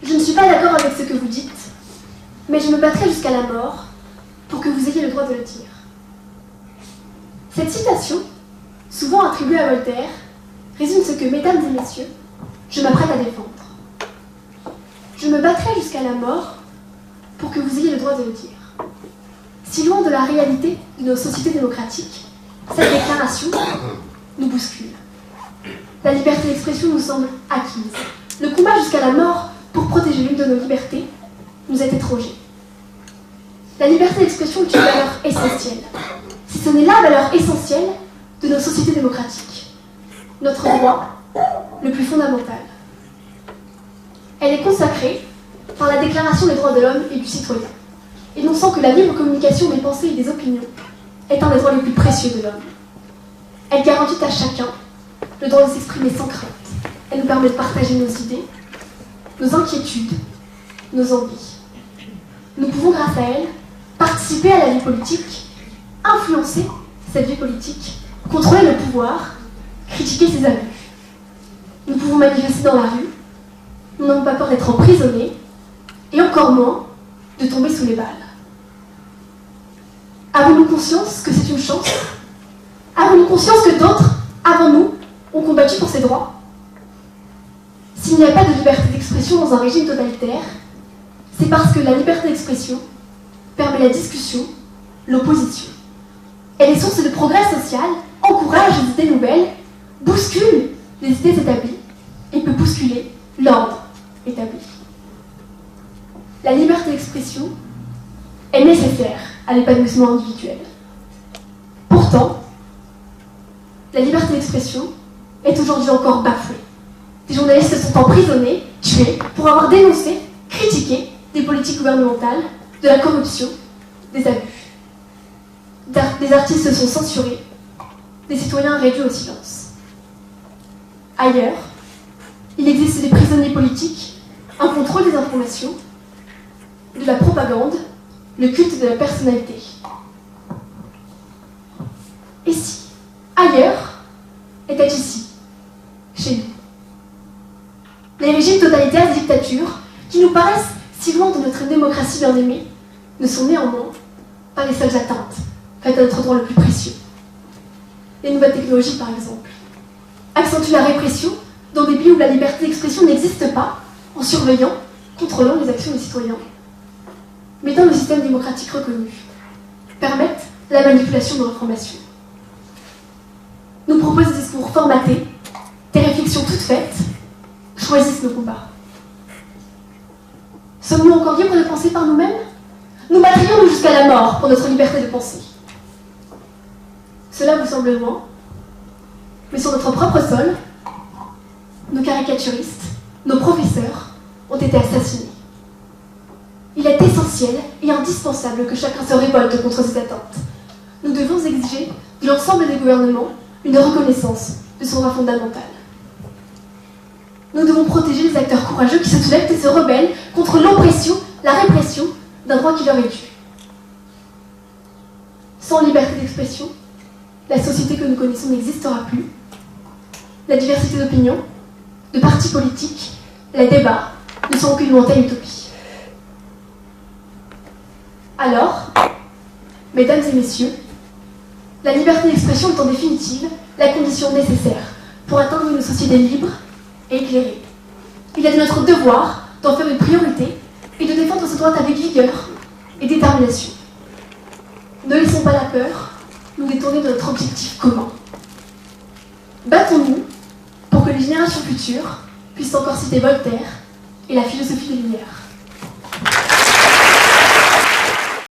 Je ne suis pas d'accord avec ce que vous dites, mais je me battrai jusqu'à la mort pour que vous ayez le droit de le dire. » Cette citation, souvent attribuée à Voltaire, résume ce que, mesdames et messieurs, je m'apprête à défendre. Je me battrai jusqu'à la mort pour que vous ayez le droit de le dire. Si loin de la réalité de nos sociétés démocratiques, cette déclaration nous bouscule. La liberté d'expression nous semble acquise. Le combat jusqu'à la mort pour protéger l'une de nos libertés nous est étranger. La liberté d'expression est une valeur essentielle. Si ce n'est la valeur essentielle de nos sociétés démocratiques, notre droit le plus fondamental. Elle est consacrée par la Déclaration des droits de l'homme et du citoyen, énonçant que la libre communication des pensées et des opinions est un des droits les plus précieux de l'homme. Elle garantit à chacun le droit de s'exprimer sans crainte. Elle nous permet de partager nos idées, nos inquiétudes, nos envies. Nous pouvons, grâce à elle, participer à la vie politique, influencer cette vie politique, contrôler le pouvoir, critiquer ses abus. Nous pouvons manifester dans la rue, nous n'avons pas peur d'être emprisonnés, et encore moins de tomber sous les balles. Avons-nous conscience que c'est une chance? Avons-nous conscience que d'autres, avant nous, ont combattu pour ces droits? S'il n'y a pas de liberté d'expression dans un régime totalitaire, c'est parce que la liberté d'expression permet la discussion, l'opposition. Elle est source de progrès social, encourage les idées nouvelles, bouscule les idées établies et peut bousculer l'ordre établi. La liberté d'expression est nécessaire à l'épanouissement individuel. Pourtant, la liberté d'expression est aujourd'hui encore bafouée. Des journalistes sont emprisonnés, tués, pour avoir dénoncé, critiqué des politiques gouvernementales, de la corruption, des abus. Des artistes sont censurés, des citoyens réduits au silence. Ailleurs, il existe des prisonniers politiques, un contrôle des informations, de la propagande, le culte de la personnalité. Et si, ailleurs, était ici, chez nous? Les régimes totalitaires et dictatures, qui nous paraissent si loin de notre démocratie bien-aimée, ne sont néanmoins pas les seules atteintes faites à notre droit le plus précieux. Les nouvelles technologies, par exemple, accentuent la répression dans des pays où la liberté d'expression n'existe pas, en surveillant, contrôlant les actions des citoyens. Mais dans le système démocratique reconnu, permettent la manipulation de l'information. Nous proposent des discours formatés, des réflexions toutes faites, choisissent nos combats. Sommes-nous encore libres de penser par nous-mêmes? Nous battrions-nous jusqu'à la mort pour notre liberté de penser? Cela vous semble loin, mais sur notre propre sol, nos caricaturistes, nos professeurs ont été assassinés. Il est essentiel et indispensable que chacun se révolte contre ces atteintes. Nous devons exiger de l'ensemble des gouvernements une reconnaissance de son droit fondamental. Nous devons protéger les acteurs courageux qui se soulèvent et se rebellent contre l'oppression, la répression d'un droit qui leur est dû. Sans liberté d'expression, la société que nous connaissons n'existera plus. La diversité d'opinions, de partis politiques, les débats ne sont qu'une lointaine utopie. Alors, mesdames et messieurs, la liberté d'expression est en définitive la condition nécessaire pour atteindre une société libre et éclairée. Il est de notre devoir d'en faire une priorité et de défendre ce droit avec vigueur et détermination. Ne laissons pas la peur nous détourner de notre objectif commun. Battons-nous pour que les générations futures puissent encore citer Voltaire et la philosophie des Lumières.